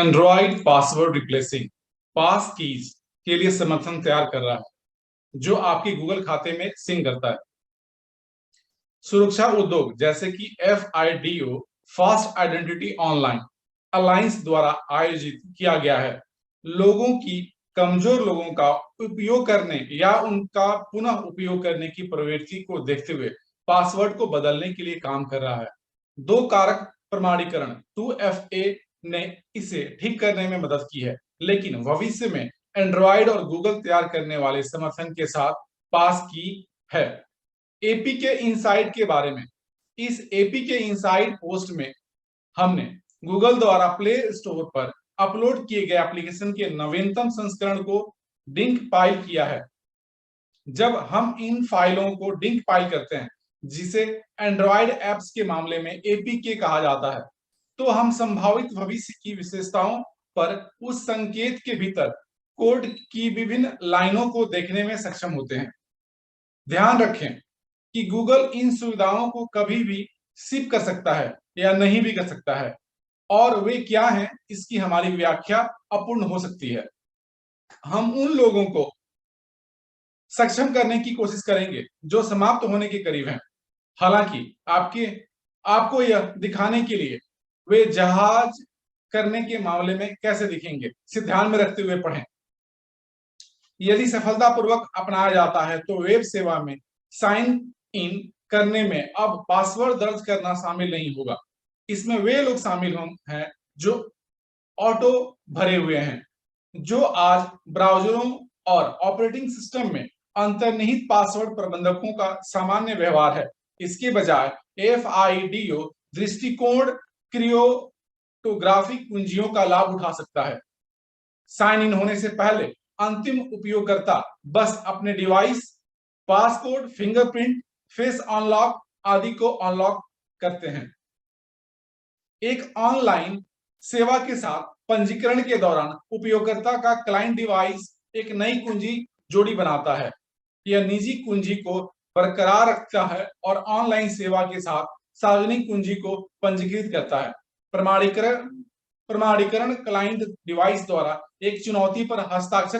Android password replacing पास keys के लिए समर्थन तैयार कर रहा है जो आपके गूगल खाते में सिंक करता है। सुरक्षा उद्योग जैसे कि FIDO fast identity online alliance द्वारा आयोजित किया गया है। लोगों की कमजोर लोगों का उपयोग करने या उनका पुनः उपयोग करने की प्रवृत्ति को देखते हुए पासवर्ड को बदलने के लिए काम कर रहा है। दो कारक प्रमाणीकरण 2FA ने इसे ठीक करने में मदद की है, लेकिन भविष्य में एंड्रॉइड और गूगल तैयार करने वाले समर्थन के साथ पास की है। APK इनसाइड के बारे में, इस APK इनसाइड पोस्ट में हमने गूगल द्वारा प्ले स्टोर पर अपलोड किए गए एप्लीकेशन के नवीनतम संस्करण को डिंक पाइल किया है। जब हम इन फाइलों को डिंक पाइल करते हैं, जिसे एंड्रॉइड ऐप्स के मामले में APK कहा जाता है, तो हम संभावित भविष्य की विशेषताओं पर उस संकेत के भीतर कोड की विभिन्न लाइनों को देखने में सक्षम होते हैं। ध्यान रखें कि गूगल इन सुविधाओं को कभी भी सिप कर सकता है या नहीं भी कर सकता है, और वे क्या हैं इसकी हमारी व्याख्या अपूर्ण हो सकती है। हम उन लोगों को सक्षम करने की कोशिश करेंगे जो समाप्त होने के करीब हैं। हालांकि आपको यह दिखाने के लिए वे जहाज करने के मामले में कैसे दिखेंगे, इसे ध्यान में रखते हुए पढ़ें। यदि सफलतापूर्वक अपनाया जाता है तो वेब सेवा में साइन इन करने में अब पासवर्ड दर्ज करना शामिल नहीं होगा। इसमें वे लोग शामिल हैं जो ऑटो भरे हुए हैं, जो आज ब्राउजरों और ऑपरेटिंग सिस्टम में अंतर्निहित पासवर्ड प्रबंधकों का सामान्य व्यवहार है। इसके बजाय FIDO दृष्टिकोण क्रिप्टोग्राफिक कुंजियों का लाभ उठा सकता है। साइन इन होने से पहले अंतिम उपयोगकर्ता बस अपने device, passcode, fingerprint, face unlock आदि को अनलॉक करते हैं। एक ऑनलाइन सेवा के साथ पंजीकरण के दौरान उपयोगकर्ता का क्लाइंट डिवाइस एक नई कुंजी जोड़ी बनाता है। यह निजी कुंजी को बरकरार रखता है और ऑनलाइन सेवा के साथ सार्वजनिक कुंजी को पंजीकृत करता है। प्रमाणीकरण क्लाइंट डिवाइस द्वारा एक चुनौती पर हस्ताक्षर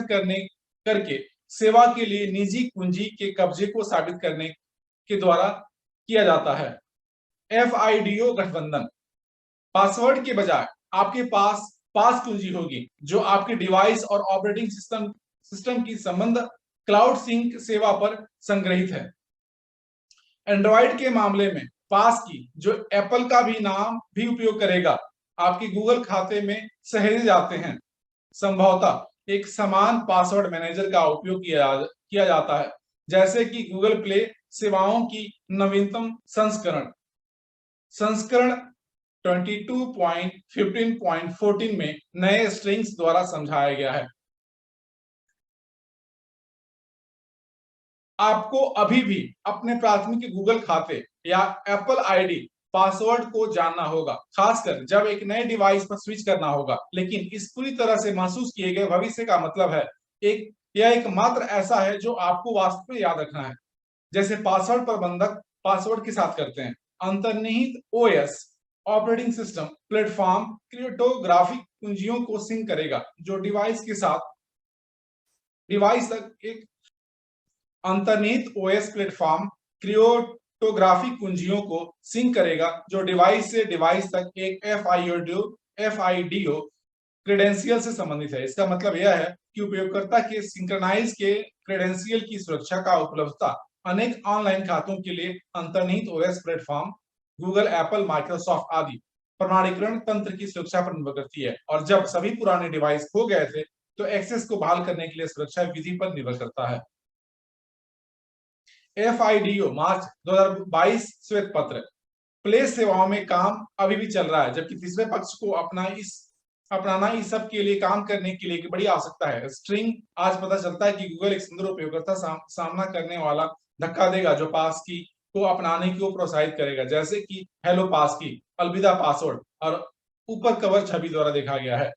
करके सेवा के लिए निजी कुंजी के कब्जे को साबित करने के द्वारा किया जाता है। FIDO गठबंधन पासवर्ड के बजाय आपके पास पास कुंजी होगी जो आपके डिवाइस और ऑपरेटिंग सिस्टम की संबंध क्लाउड सिंक सेवा पर संग्रहित है। एंड्रॉइड के मामले में पास की, जो एप्पल का भी नाम भी उपयोग करेगा, आपके गूगल खाते में सहेजे जाते हैं। संभवतः एक समान पासवर्ड मैनेजर का उपयोग किया जाता है, जैसे कि गूगल प्ले सेवाओं की नवीनतम संस्करण 22.15.14 में नए स्ट्रिंग्स द्वारा समझाया गया है। आपको अभी भी अपने प्राथमिक गूगल खाते या एप्पल आईडी पासवर्ड को जानना होगा, खासकर जब एक नए डिवाइस पर स्विच करना होगा। लेकिन इस पूरी तरह से महसूस किए गए भविष्य का मतलब है यह एक मात्र ऐसा है जो आपको वास्तव में याद रखना है, जैसे पासवर्ड प्रबंधक पासवर्ड के साथ करते हैं। अंतर्निहित OS operating system platform cryptographic कुंजियों को सिंक करेगा जो डिवाइस तक एक अंतर्निहित OS प्लेटफॉर्म क्रिप्टोग्राफिक कुंजियों को सिंक करेगा जो डिवाइस से डिवाइस तक एक FIDO क्रेडेंशियल से संबंधित है। इसका मतलब यह है कि उपयोगकर्ता के सिंक्रोनाइज के क्रेडेंशियल की सुरक्षा का उपलब्धता अनेक ऑनलाइन खातों के लिए अंतर्निहित OS platform Google, Apple, Microsoft आदि प्रमाणीकरण तंत्र की सुरक्षा पर निर्भर करती है। और जब सभी पुराने डिवाइस खो गए थे तो एक्सेस को बहाल करने के लिए सुरक्षा विधि पर निर्भर करता है। FIDO मार्च 2022 श्वेत पत्र प्ले सेवाओं में काम अभी भी चल रहा है, जबकि तीसरे पक्ष को अपनाना इस सब के लिए काम करने के लिए बड़ी आवश्यकता है। स्ट्रिंग आज पता चलता है कि गूगल एक सुंदर उपयोगकर्ता सामना करने वाला धक्का देगा जो पास की को अपनाने को प्रोत्साहित करेगा, जैसे कि हेलो पास की, अलविदा पासवर्ड और ऊपर कवर छवि द्वारा देखा गया है।